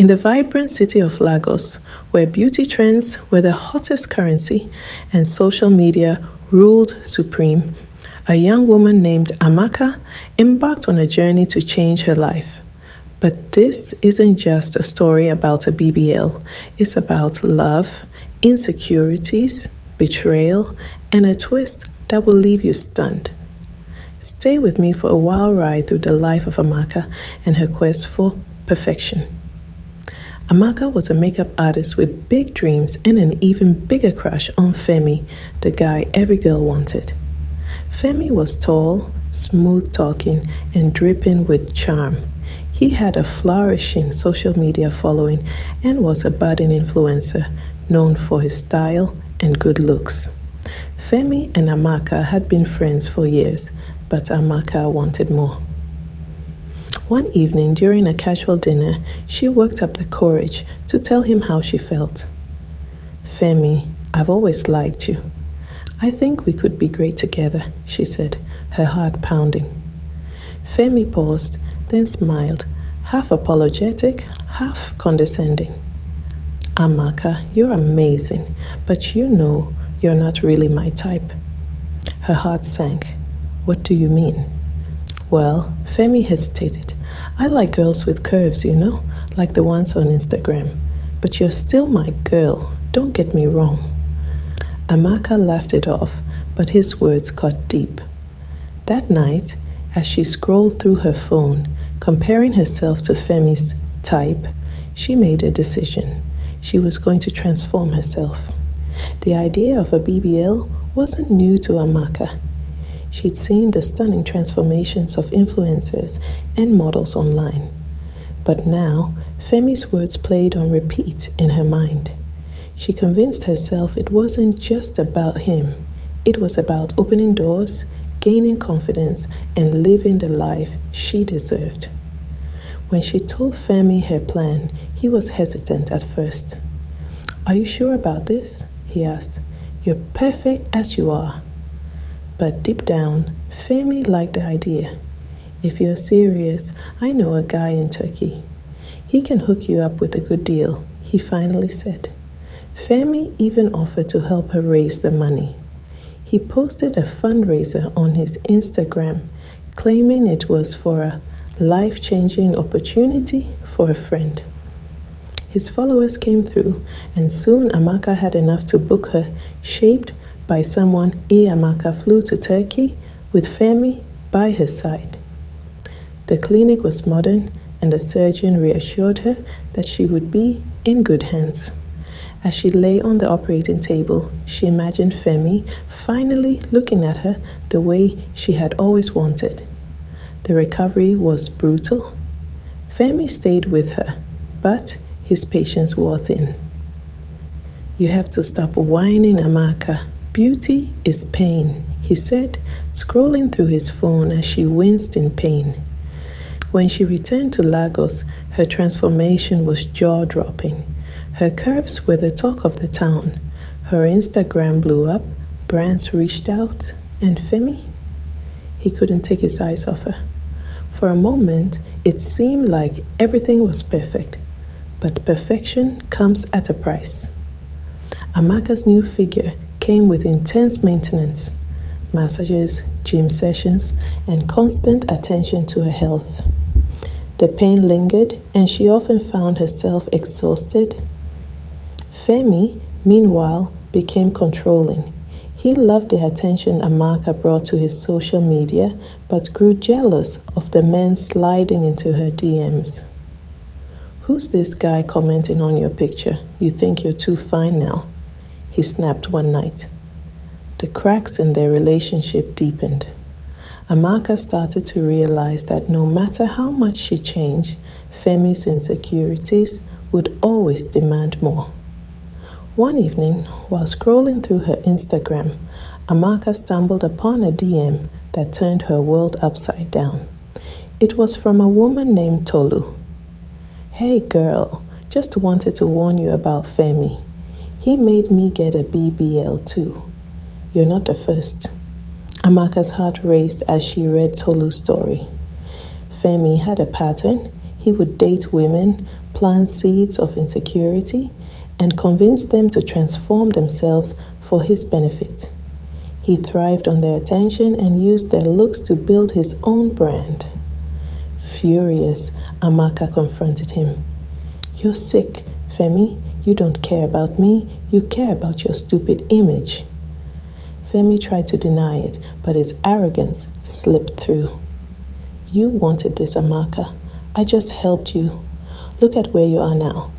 In the vibrant city of Lagos, where beauty trends were the hottest currency and social media ruled supreme, a young woman named Amaka embarked on a journey to change her life. But this isn't just a story about a BBL, it's about love, insecurities, betrayal, and a twist that will leave you stunned. Stay with me for a wild ride through the life of Amaka and her quest for perfection. Amaka was a makeup artist with big dreams and an even bigger crush on Femi, the guy every girl wanted. Femi was tall, smooth-talking, and dripping with charm. He had a flourishing social media following and was a budding influencer, known for his style and good looks. Femi and Amaka had been friends for years, but Amaka wanted more. One evening during a casual dinner, she worked up the courage to tell him how she felt. "Femi, I've always liked you. I think we could be great together," she said, her heart pounding. Femi paused, then smiled, half apologetic, half condescending. "Amaka, you're amazing, but you know you're not really my type." Her heart sank. "What do you mean?" "Well," Femi hesitated. "I like girls with curves, like the ones on Instagram. But you're still my girl, don't get me wrong." Amaka laughed it off, but his words cut deep. That night, as she scrolled through her phone, comparing herself to Femi's type, she made a decision. She was going to transform herself. The idea of a BBL wasn't new to Amaka. She'd seen the stunning transformations of influencers and models online. But now, Femi's words played on repeat in her mind. She convinced herself it wasn't just about him. It was about opening doors, gaining confidence, and living the life she deserved. When she told Femi her plan, he was hesitant at first. "Are you sure about this?" he asked. "You're perfect as you are." But deep down, Femi liked the idea. "If you're serious, I know a guy in Turkey. He can hook you up with a good deal," he finally said. Femi even offered to help her raise the money. He posted a fundraiser on his Instagram, claiming it was for a life-changing opportunity for a friend. His followers came through, and soon Amaka had enough to book her, shaped by someone. Amaka flew to Turkey with Femi by her side. The clinic was modern, and the surgeon reassured her that she would be in good hands. As she lay on the operating table, she imagined Femi finally looking at her the way she had always wanted. The recovery was brutal. Femi stayed with her, but his patience wore thin. "You have to stop whining, Amaka. Beauty is pain," he said, scrolling through his phone as she winced in pain. When she returned to Lagos, her transformation was jaw-dropping. Her curves were the talk of the town. Her Instagram blew up, brands reached out, and Femi? He couldn't take his eyes off her. For a moment, it seemed like everything was perfect, but perfection comes at a price. Amaka's new figure came with intense maintenance, massages, gym sessions, and constant attention to her health. The pain lingered, and she often found herself exhausted. Femi, meanwhile, became controlling. He loved the attention Amaka brought to his social media, but grew jealous of the men sliding into her DMs. "Who's this guy commenting on your picture? You think you're too fine now?" he snapped one night. The cracks in their relationship deepened. Amaka started to realize that no matter how much she changed, Femi's insecurities would always demand more. One evening, while scrolling through her Instagram, Amaka stumbled upon a DM that turned her world upside down. It was from a woman named Tolu. "Hey girl, just wanted to warn you about Femi. He made me get a BBL too. You're not the first." Amaka's heart raced as she read Tolu's story. Femi had a pattern. He would date women, plant seeds of insecurity, and convince them to transform themselves for his benefit. He thrived on their attention and used their looks to build his own brand. Furious, Amaka confronted him. "You're sick, Femi. You don't care about me. You care about your stupid image." Femi tried to deny it, but his arrogance slipped through. "You wanted this, Amaka. I just helped you. Look at where you are now.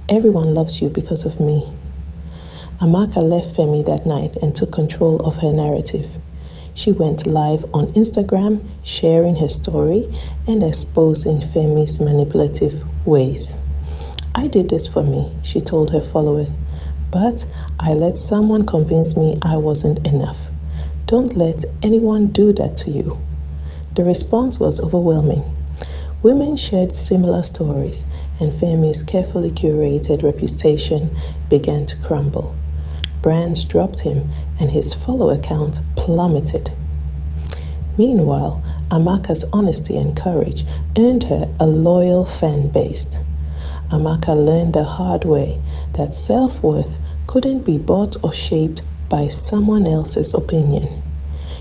Everyone loves you because of me." Amaka left Femi that night and took control of her narrative. She went live on Instagram, sharing her story and exposing Femi's manipulative ways. "I did this for me," she told her followers, "but I let someone convince me I wasn't enough. Don't let anyone do that to you." The response was overwhelming. Women shared similar stories, and Femi's carefully curated reputation began to crumble. Brands dropped him, and his follower count plummeted. Meanwhile, Amaka's honesty and courage earned her a loyal fan base. Amaka learned the hard way that self-worth couldn't be bought or shaped by someone else's opinion.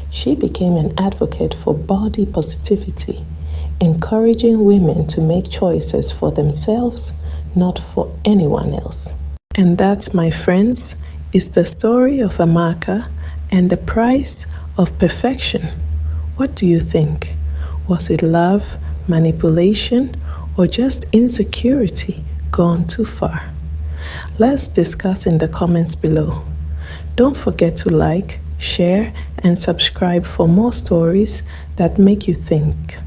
She became an advocate for body positivity, encouraging women to make choices for themselves, not for anyone else. And that, my friends, is the story of Amaka and the price of perfection. What do you think? Was it love, manipulation, or just insecurity gone too far? Let's discuss in the comments below. Don't forget to like, share, and subscribe for more stories that make you think.